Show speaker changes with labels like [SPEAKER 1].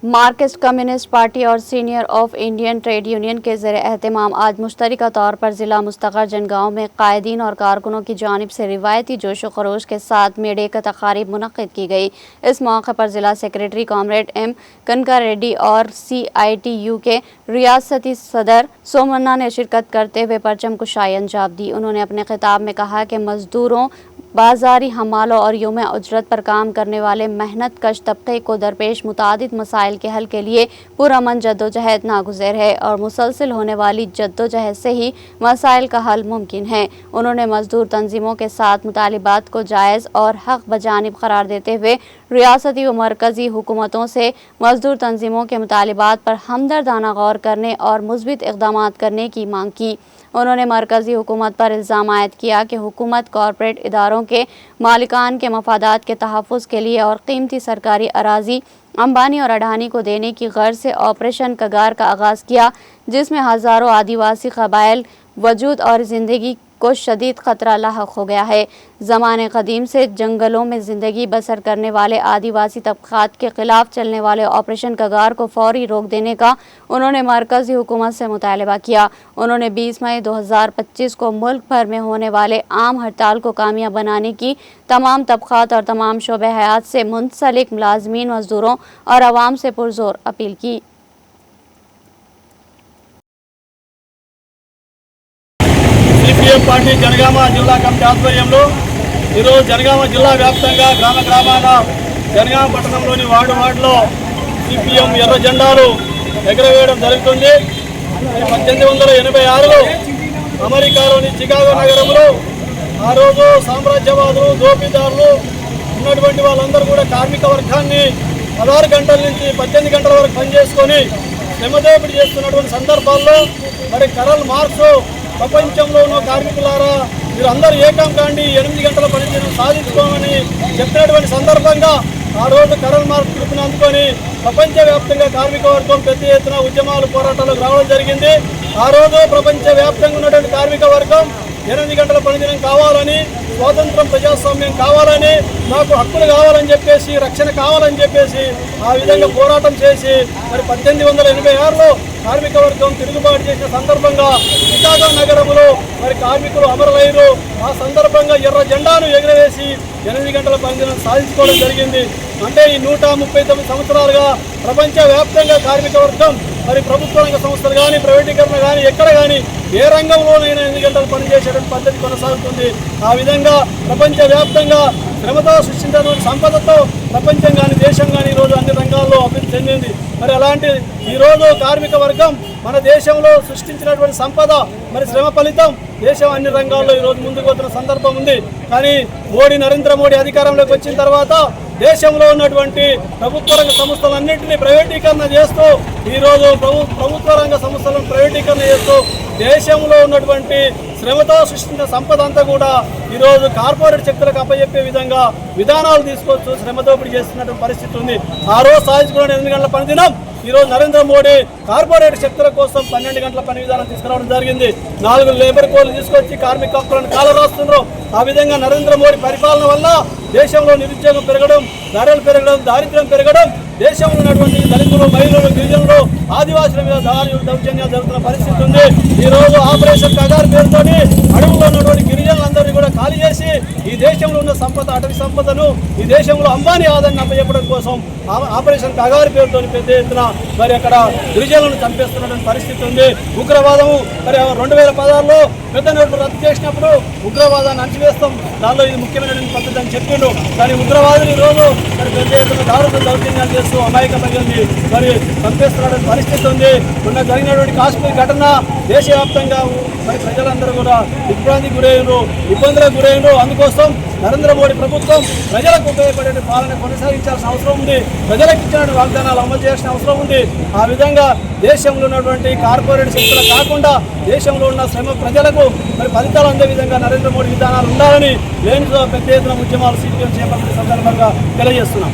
[SPEAKER 1] Marxist communist party और senior of Indian trade union के ज़रिए एहतमाम आज मुश्तरका तौर पर ज़िला मुस्तक़र जनगांव में कायदीन और कारकुनों की जानिब से रिवायती जोश व खरोश के साथ मेले का तक़रीब मुनक़्क़िद की गई। इस मौके पर ज़िला सेक्रेटरी कॉमरेड एम कनका रेड्डी और CITU के रियासती सदर सोमन्ना ने शिरकत करते हुए परचम कुशाई अंजाम दी। उन्होंने अपने खिताब में कहा कि मजदूरों, बाजारी हमालों और यौम उजरत पर काम करने वाले मेहनत कश तबके को दरपेश मुतादिद मसाइल के हल के लिए पुरअमन जद्दोजहद नागुज़र है और मुसलसल होने वाली जद्दोजहद से ही मसाइल का हल मुमकिन है। उन्होंने मजदूर तंजीमों के साथ मुतालिबात को जायज़ और हक बजानिब करार देते हुए रियासती व मरकज़ी हुकूमतों से मजदूर तंजीमों के मुतालिबात पर हमदर्दाना गौर करने और मुस्बित इक़दामात करने की मांग की। उन्होंने मरकज़ी हुकूमत पर इल्ज़ाम आयद किया कि हुकूमत कॉरपोरेट इदारों के मालिकान के मफादात के तहफ़्फ़ुज़ के लिए और कीमती सरकारी अराज़ी अंबानी और अडानी को देने की गर्ज से ऑपरेशन कगार का आगाज़ किया, जिसमें हज़ारों आदिवासी क़बाइल वजूद और ज़िंदगी को शदीद ख़तरा लाहक हो गया है। ज़माने क़दीम से जंगलों में ज़िंदगी बसर करने वाले आदिवासी तबक़ात के ख़िलाफ़ चलने वाले ऑपरेशन कगार को फ़ौरी रोक देने का उन्होंने मरकज़ी हुकूमत से मुतालबा किया। उन्होंने 20 मई 2025 को मुल्क भर में होने वाले आम हड़ताल को कामयाब बनाने की तमाम तबक़ात और तमाम शोबे हयात से मुंसलिक मुलाज़मीन, मज़दूरों और आवाम से पुरज़ोर अपील की।
[SPEAKER 2] CPM పార్టీ జనగామ జిల్లా కమిటీ ఆధ్వర్యంలో ఈరోజు జనగామ జిల్లా వ్యాప్తంగా గ్రామ గ్రామాన జనగామ పట్టణంలోని వార్డులో CPM ఎర్ర జెండాలు ఎగరవేయడం జరుగుతుంది। 1886లో అమెరికాలోని చికాగో నగరంలో ఆ రోజు సామ్రాజ్యవాదులు, దోపిడీదారులు ఉన్నటువంటి వాళ్ళందరూ కూడా కార్మిక వర్గాన్ని 16 గంటల నుంచి 18 గంటల వరకు పనిచేసుకొని శ్రమదోపిడీ చేస్తున్నటువంటి సందర్భాల్లో మరి కరల్ మార్క్స్ ప్రపంచంలో ఉన్న కార్మికులారా మీరందరూ ఏకం కాండి, 8 గంటల పనిదినం సాధించుకోమని చెప్పినటువంటి సందర్భంగా ఆ రోజు కరల్ మార్క్స్ పిలుపుని అందుకొని ప్రపంచవ్యాప్తంగా కార్మిక వర్గం పెద్ద ఎత్తున ఉద్యమాలు, పోరాటాలకు రావడం జరిగింది। ఆ రోజు ప్రపంచవ్యాప్తంగా ఉన్నటువంటి కార్మిక వర్గం 8 గంటల పనిదినం కావాలని, స్వాతంత్రం, ప్రజాస్వామ్యం కావాలని, నాకు హక్కులు కావాలని చెప్పేసి, రక్షణ కావాలని చెప్పేసి ఆ విధంగా పోరాటం చేసి మరి 1886లో కార్మిక వర్గం తిరుగుబాటు చేసిన సందర్భంగా చికాగో నగరంలో మరి కార్మికులు అమరులయ్యారు। ఆ సందర్భంగా ఎర్ర జెండాను ఎగరవేసి 8 గంటల పనిదినం సాధించుకోవడం జరిగింది। అంటే ఈ 139 సంవత్సరాలుగా ప్రపంచవ్యాప్తంగా కార్మిక వర్గం మరి ప్రభుత్వ రంగ సంస్థలు కానీ, ప్రైవేటీకరణ కానీ, ఎక్కడ కానీ ఏ రంగంలోనైనా 8 గంటలు పనిచేసేటువంటి పద్ధతి కొనసాగుతుంది। ఆ విధంగా ప్రపంచవ్యాప్తంగా శ్రమతో సృష్టించినటువంటి సంపదతో ప్రపంచం కానీ, దేశం కానీ ఈరోజు అన్ని రంగాల్లో అభివృద్ధి చెందింది। మరి అలాంటి ఈరోజు కార్మిక వర్గం మన దేశంలో సృష్టించినటువంటి సంపద, మరి శ్రమ ఫలితం దేశం అన్ని రంగాల్లో ఈరోజు ముందుకు పోతున్న సందర్భం ఉంది। కానీ నరేంద్ర మోడీ అధికారంలోకి వచ్చిన తర్వాత దేశంలో ఉన్నటువంటి ప్రభుత్వ రంగ సంస్థలన్నింటినీ ప్రైవేటీకరణ చేస్తూ ఈరోజు ప్రభుత్వ రంగ సంస్థలను ప్రైవేటీకరణ చేస్తూ దేశంలో ఉన్నటువంటి శ్రమతో సృష్టించిన సంపద అంతా కూడా ఈరోజు కార్పొరేట్ శక్తులకు అప్పచెప్పే విధంగా విధానాలు తీసుకొచ్చు శ్రమ దోపిడీ చేస్తున్నటువంటి పరిస్థితి ఉంది। ఆ రోజు సాధించుకున్న 8 గంటల పనిదినం ఈరోజు నరేంద్ర మోడీ కార్పొరేట్ శక్తుల కోసం 12 గంటల పని విధానం తీసుకురావడం జరిగింది। 4 లేబర్ కోడ్లు తీసుకొచ్చి కార్మిక హక్కులను కాలరాస్తున్నారు। ఆ విధంగా నరేంద్ర మోడీ పరిపాలన వల్ల దేశంలో నిరుద్యోగం పెరగడం, ధరలు పెరగడం, దారిద్ర్యం పెరగడం, దేశంలో ఉన్నటువంటి దళితులు, మహిళలు, గిరిజనులు, ఆదివాసుల మీద దౌర్జన్యాలు జరుగుతున్న పరిస్థితి ఉంది। ఈరోజు ఆపరేషన్ కగార్ పేరుతోని అడవుల్లో ఉన్నటువంటి గిరిజనులందరినీ కూడా ఖాళీ చేసి ఈ దేశంలో ఉన్న సంపద, అటవీ సంపదను ఈ దేశంలో అంబానీ ఆదాయాన్ని అప్పచెప్పడం కోసం ఆపరేషన్ కగార్ పేరుతో పెద్ద ఎత్తున మరి అక్కడ గిరిజనులను చంపేస్తున్నటువంటి పరిస్థితి ఉంది। ఉగ్రవాదము మరి 2016లో పెద్ద నోట్లు రద్దు చేసినప్పుడు ఉగ్రవాదాన్ని అణచివేస్తాం, దానిలో ఇది ముఖ్యమైనటువంటి పద్ధతి అని చెప్పిండు। కానీ ఉగ్రవాదులు ఈరోజు మరి పెద్ద ఎత్తున దారుణ దౌర్జన్యాలు చేస్తూ అమాయక ప్రజల్ని మరి చంపేస్తున్నటువంటి పరిస్థితి ఉంది। మొన్న జరిగినటువంటి కాశ్మీర్ ఘటన దేశవ్యాప్తంగా మరి ప్రజలందరూ కూడా దిగ్భ్రాంతికి గురైనరు, ఇబ్బందులకు గురైనరు। అందుకోసం నరేంద్ర మోడీ ప్రభుత్వం ప్రజలకు ఉపయోగపడే పాలన కొనసాగించాల్సిన అవసరం ఉంది, ప్రజలకు ఇచ్చిన వాగ్దానాలు అమలు చేయాల్సిన అవసరం ఉంది। ఆ విధంగా దేశంలో ఉన్నటువంటి కార్పొరేట్ శక్తులు కాకుండా దేశంలో ఉన్న శ్రమ ప్రజలకు మరి ఫలితాలు అందే విధంగా నరేంద్ర మోడీ విధానాలు ఉండాలని లేనితో పెద్ద ఎత్తున ఉద్యమాలు CPM చేపట్టిన సందర్భంగా తెలియజేస్తున్నాం।